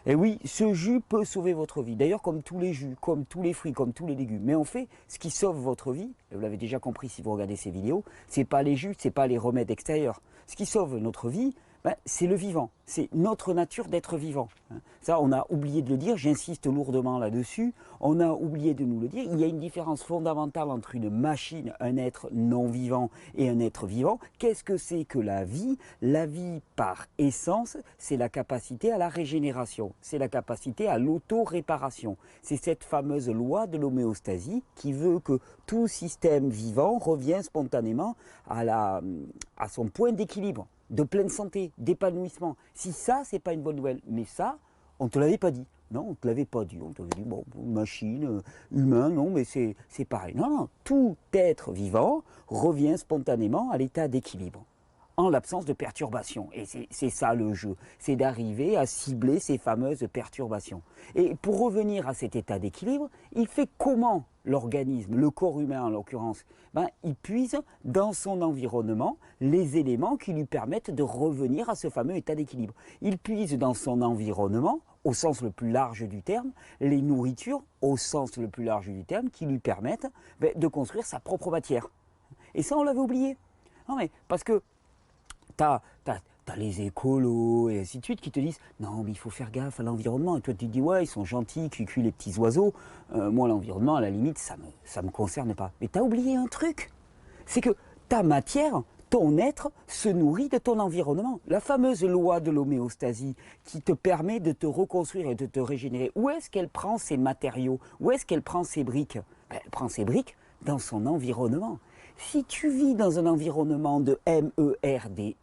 Et oui, ce jus peut sauver votre vie. D'ailleurs, comme tous les jus, comme tous les fruits, comme tous les légumes. Mais en fait, ce qui sauve votre vie, et vous l'avez déjà compris si vous regardez ces vidéos, c'est pas les jus, c'est pas les remèdes extérieurs. Ce qui sauve notre vie, ben, c'est le vivant. C'est notre nature d'être vivant. Ça, on a oublié de le dire, j'insiste lourdement là-dessus. On a oublié de nous le dire. Il y a une différence fondamentale entre une machine, un être non vivant et un être vivant. Qu'est-ce que c'est que la vie? La vie, par essence, c'est la capacité à la régénération. C'est la capacité à l'auto-réparation. C'est cette fameuse loi de l'homéostasie qui veut que tout système vivant revient spontanément à son point d'équilibre, de pleine santé, d'épanouissement. Si ça, c'est pas une bonne nouvelle, mais ça, on ne te l'avait pas dit. Non, on ne te l'avait pas dit. On t'avait dit, bon, machine, humain, non, mais c'est pareil. Non, non, tout être vivant revient spontanément à l'état d'équilibre, en l'absence de perturbations. Et c'est ça le jeu, c'est d'arriver à cibler ces fameuses perturbations. Et pour revenir à cet état d'équilibre, il fait comment l'organisme, le corps humain en l'occurrence? Ben, il puise dans son environnement les éléments qui lui permettent de revenir à ce fameux état d'équilibre. Il puise dans son environnement, au sens le plus large du terme, les nourritures, au sens le plus large du terme, qui lui permettent de construire sa propre matière. Et ça, on l'avait oublié. Non mais, parce que t'as les écolos et ainsi de suite qui te disent non mais il faut faire gaffe à l'environnement, et toi tu te dis ouais ils sont gentils, cucu les petits oiseaux, moi l'environnement à la limite ça me concerne pas. Mais t'as oublié un truc, c'est que ta matière, ton être se nourrit de ton environnement. La fameuse loi de l'homéostasie qui te permet de te reconstruire et de te régénérer, où est-ce qu'elle prend ses matériaux? Où est-ce qu'elle prend ses briques? Elle prend ses briques dans son environnement. Si tu vis dans un environnement de MERDE,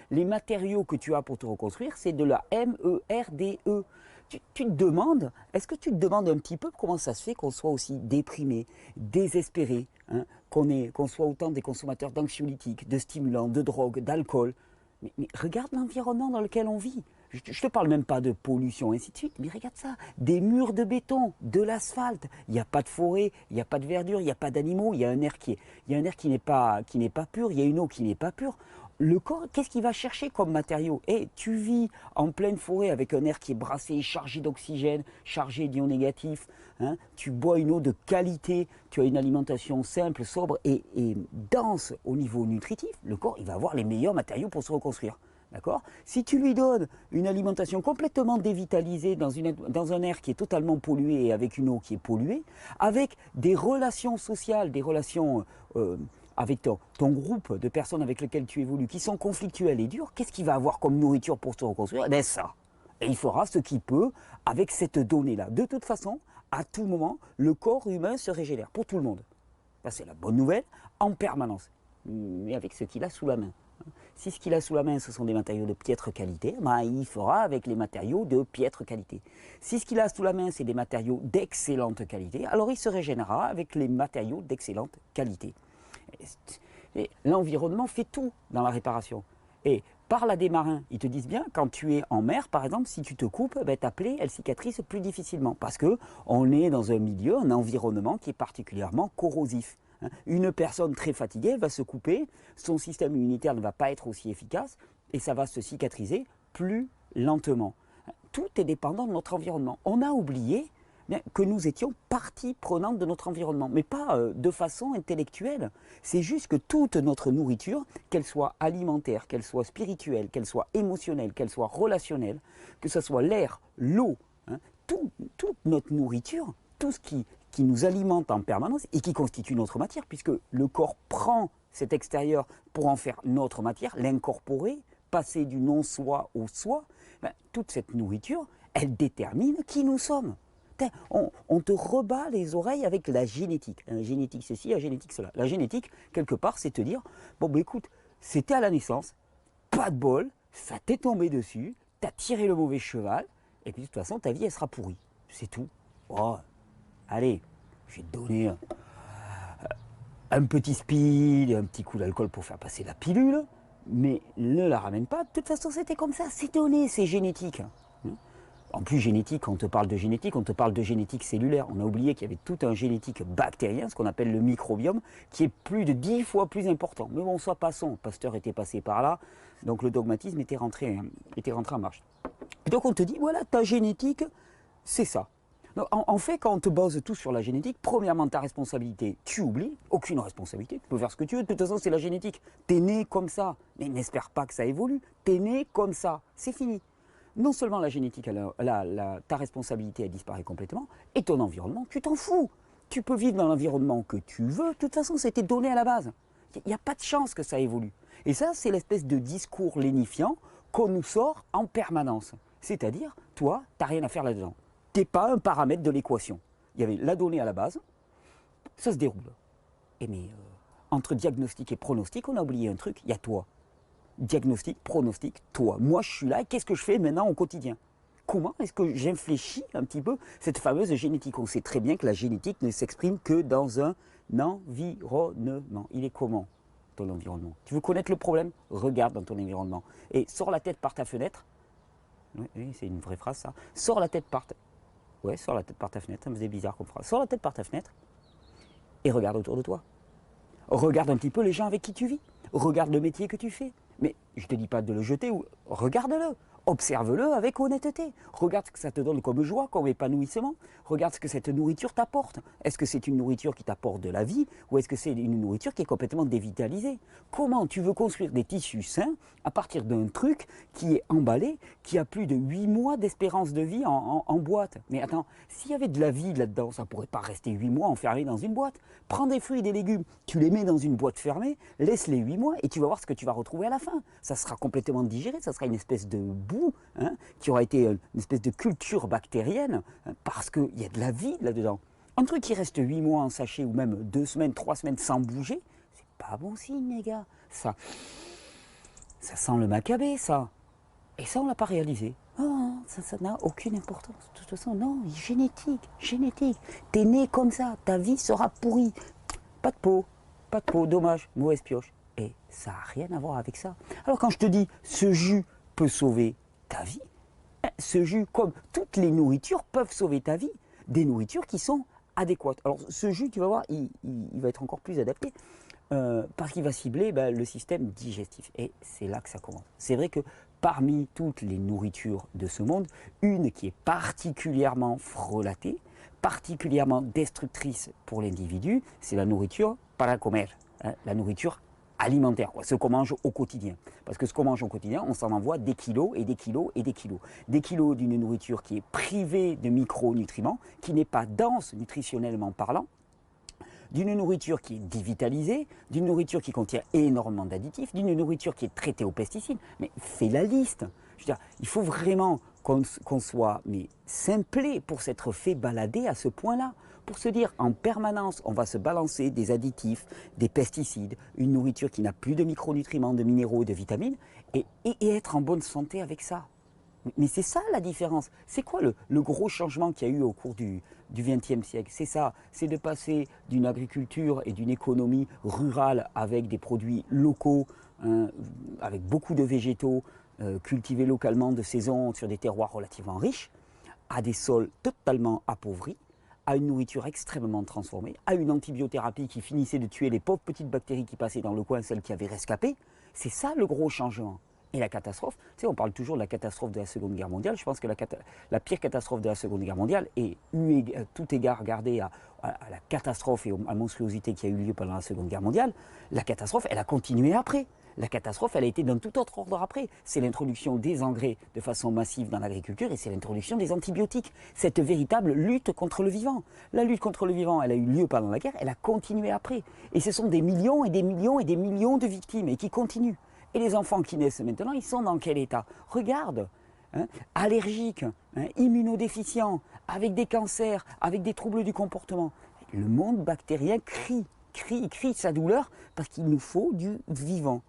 les matériaux que tu as pour te reconstruire, c'est de la MERDE. Tu te demandes, est-ce que tu te demandes un petit peu comment ça se fait qu'on soit aussi déprimé, désespéré, hein, qu'on soit autant des consommateurs d'anxiolytiques, de stimulants, de drogues, d'alcool? Mais regarde l'environnement dans lequel on vit. Je te parle même pas de pollution, et ainsi de suite, mais regarde ça, des murs de béton, de l'asphalte, il n'y a pas de forêt, il n'y a pas de verdure, il n'y a pas d'animaux, il y a un air qui n'est pas pur, il y a une eau qui n'est pas pure. Le corps, qu'est-ce qu'il va chercher comme matériau? Tu vis en pleine forêt avec un air qui est brassé, chargé d'oxygène, chargé d'ions négatifs, hein, tu bois une eau de qualité, tu as une alimentation simple, sobre et dense au niveau nutritif, le corps il va avoir les meilleurs matériaux pour se reconstruire. D'accord? Si tu lui donnes une alimentation complètement dévitalisée dans un air qui est totalement pollué et avec une eau qui est polluée, avec des relations sociales, des relations avec ton groupe de personnes avec lesquelles tu évolues qui sont conflictuelles et dures, qu'est-ce qu'il va avoir comme nourriture pour se reconstruire? Eh bien ça. Et il fera ce qu'il peut avec cette donnée-là. De toute façon, à tout moment, le corps humain se régénère pour tout le monde. Ça, c'est la bonne nouvelle en permanence, mais avec ce qu'il a sous la main. Si ce qu'il a sous la main, ce sont des matériaux de piètre qualité, ben, il fera avec les matériaux de piètre qualité. Si ce qu'il a sous la main, c'est des matériaux d'excellente qualité, alors il se régénérera avec les matériaux d'excellente qualité. L'environnement fait tout dans la réparation. Et parle à des marins, ils te disent bien, quand tu es en mer, par exemple, si tu te coupes, ben, ta plaie, elle cicatrise plus difficilement. Parce qu'on est dans un milieu, un environnement qui est particulièrement corrosif. Une personne très fatiguée va se couper, son système immunitaire ne va pas être aussi efficace et ça va se cicatriser plus lentement. Tout est dépendant de notre environnement. On a oublié que nous étions partie prenante de notre environnement, mais pas de façon intellectuelle. C'est juste que toute notre nourriture, qu'elle soit alimentaire, qu'elle soit spirituelle, qu'elle soit émotionnelle, qu'elle soit relationnelle, que ce soit l'air, l'eau, hein, toute notre nourriture, tout ce qui nous alimente en permanence et qui constitue notre matière, puisque le corps prend cet extérieur pour en faire notre matière, l'incorporer, passer du non-soi au soi, ben, toute cette nourriture, elle détermine qui nous sommes. On te rebat les oreilles avec la génétique. La génétique ceci, la génétique cela. La génétique, quelque part, c'est te dire, bon ben écoute, c'était à la naissance, pas de bol, ça t'est tombé dessus, t'as tiré le mauvais cheval, et puis de toute façon, ta vie, elle sera pourrie. C'est tout. Oh, allez, je vais te donner un petit speed, un petit coup d'alcool pour faire passer la pilule, mais ne la ramène pas. De toute façon, c'était comme ça, c'est donné, c'est génétique. En plus, génétique, quand on te parle de génétique, on te parle de génétique cellulaire. On a oublié qu'il y avait tout un génétique bactérien, ce qu'on appelle le microbiome, qui est plus de 10 fois plus important. Mais bon, soit passons, Pasteur était passé par là, donc le dogmatisme était rentré en marche. Et donc on te dit, voilà, ta génétique, c'est ça. Donc, en fait, quand on te base tout sur la génétique, premièrement, ta responsabilité, tu oublies, aucune responsabilité, tu peux faire ce que tu veux, de toute façon, c'est la génétique. T'es né comme ça, mais n'espère pas que ça évolue, t'es né comme ça, c'est fini. Non seulement la génétique, ta responsabilité, elle disparaît complètement, et ton environnement, tu t'en fous. Tu peux vivre dans l'environnement que tu veux, de toute façon, c'était donné à la base. Il n'y a pas de chance que ça évolue. Et ça, c'est l'espèce de discours lénifiant qu'on nous sort en permanence. C'est-à-dire, toi, tu n'as rien à faire là-dedans. Tu n'es pas un paramètre de l'équation. Il y avait la donnée à la base, ça se déroule. Et mais entre diagnostic et pronostic, on a oublié un truc, il y a toi. Diagnostic, pronostic, toi. Moi, je suis là, et qu'est-ce que je fais maintenant au quotidien? Comment est-ce que j'infléchis un petit peu cette fameuse génétique? On sait très bien que la génétique ne s'exprime que dans un environnement. Il est comment, ton environnement? Tu veux connaître le problème? Regarde dans ton environnement. Et sors la tête par ta fenêtre. Oui, c'est une vraie phrase, ça. Sors la tête par ta... Ouais, sors la tête par ta fenêtre, ça me faisait bizarre comme phrase. Sors la tête par ta fenêtre et regarde autour de toi. Regarde un petit peu les gens avec qui tu vis. Regarde le métier que tu fais. Mais je ne te dis pas de le jeter, ou regarde-le. Observe-le avec honnêteté. Regarde ce que ça te donne comme joie, comme épanouissement. Regarde ce que cette nourriture t'apporte. Est-ce que c'est une nourriture qui t'apporte de la vie ou est-ce que c'est une nourriture qui est complètement dévitalisée? Comment tu veux construire des tissus sains à partir d'un truc qui est emballé, qui a plus de 8 mois d'espérance de vie en boîte? Mais attends, s'il y avait de la vie là-dedans, ça ne pourrait pas rester 8 mois enfermé dans une boîte. Prends des fruits et des légumes, tu les mets dans une boîte fermée, laisse-les 8 mois et tu vas voir ce que tu vas retrouver à la fin. Ça sera complètement digéré, ça sera une espèce de boue, hein, qui aura été une espèce de culture bactérienne, hein, parce qu'il y a de la vie là-dedans. Un truc qui reste 8 mois en sachet ou même 2 semaines, 3 semaines sans bouger, c'est pas bon signe, les gars. Ça sent le macabé, ça. Et ça, on l'a pas réalisé. Oh, ça n'a aucune importance. De toute façon, non, génétique, génétique. T'es né comme ça, ta vie sera pourrie. Pas de peau, dommage, mauvaise pioche. Et ça n'a rien à voir avec ça. Alors quand je te dis, ce jus peut sauver ta vie, ce jus, comme toutes les nourritures, peuvent sauver ta vie. Des nourritures qui sont adéquates. Alors ce jus, tu vas voir, il va être encore plus adapté. Parce qu'il va cibler le système digestif. Et c'est là que ça commence. C'est vrai que parmi toutes les nourritures de ce monde, une qui est particulièrement frelatée, particulièrement destructrice pour l'individu, c'est la nourriture para comer, hein, la nourriture alimentaire, ce qu'on mange au quotidien. Parce que ce qu'on mange au quotidien, on s'en envoie des kilos et des kilos et des kilos. Des kilos d'une nourriture qui est privée de micronutriments, qui n'est pas dense nutritionnellement parlant, d'une nourriture qui est dévitalisée, d'une nourriture qui contient énormément d'additifs, d'une nourriture qui est traitée aux pesticides. Mais fais la liste. Je veux dire, il faut vraiment qu'on soit simplé pour s'être fait balader à ce point-là. Pour se dire en permanence, on va se balancer des additifs, des pesticides, une nourriture qui n'a plus de micronutriments, de minéraux, de vitamines, et être en bonne santé avec ça. Mais c'est ça la différence. C'est quoi le gros changement qu'il y a eu au cours du XXe siècle? C'est ça, c'est de passer d'une agriculture et d'une économie rurale avec des produits locaux, hein, avec beaucoup de végétaux cultivés localement de saison sur des terroirs relativement riches, à des sols totalement appauvris, à une nourriture extrêmement transformée, à une antibiothérapie qui finissait de tuer les pauvres petites bactéries qui passaient dans le coin, celles qui avaient rescapé. C'est ça le gros changement. Et la catastrophe, tu sais, on parle toujours de la catastrophe de la Seconde Guerre mondiale. Je pense que la pire catastrophe de la Seconde Guerre mondiale, et tout égard gardé à la catastrophe et à la monstruosité qui a eu lieu pendant la Seconde Guerre mondiale, la catastrophe, elle a continué après. La catastrophe, elle a été d'un tout autre ordre après. C'est l'introduction des engrais de façon massive dans l'agriculture et c'est l'introduction des antibiotiques. Cette véritable lutte contre le vivant. La lutte contre le vivant, elle a eu lieu pendant la guerre, elle a continué après. Et ce sont des millions et des millions et des millions de victimes et qui continuent. Et les enfants qui naissent maintenant, ils sont dans quel état? Regarde, hein, allergiques, hein, immunodéficients, avec des cancers, avec des troubles du comportement. Le monde bactérien crie sa douleur parce qu'il nous faut du vivant.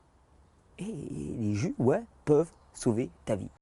Et les jus, ouais, peuvent sauver ta vie.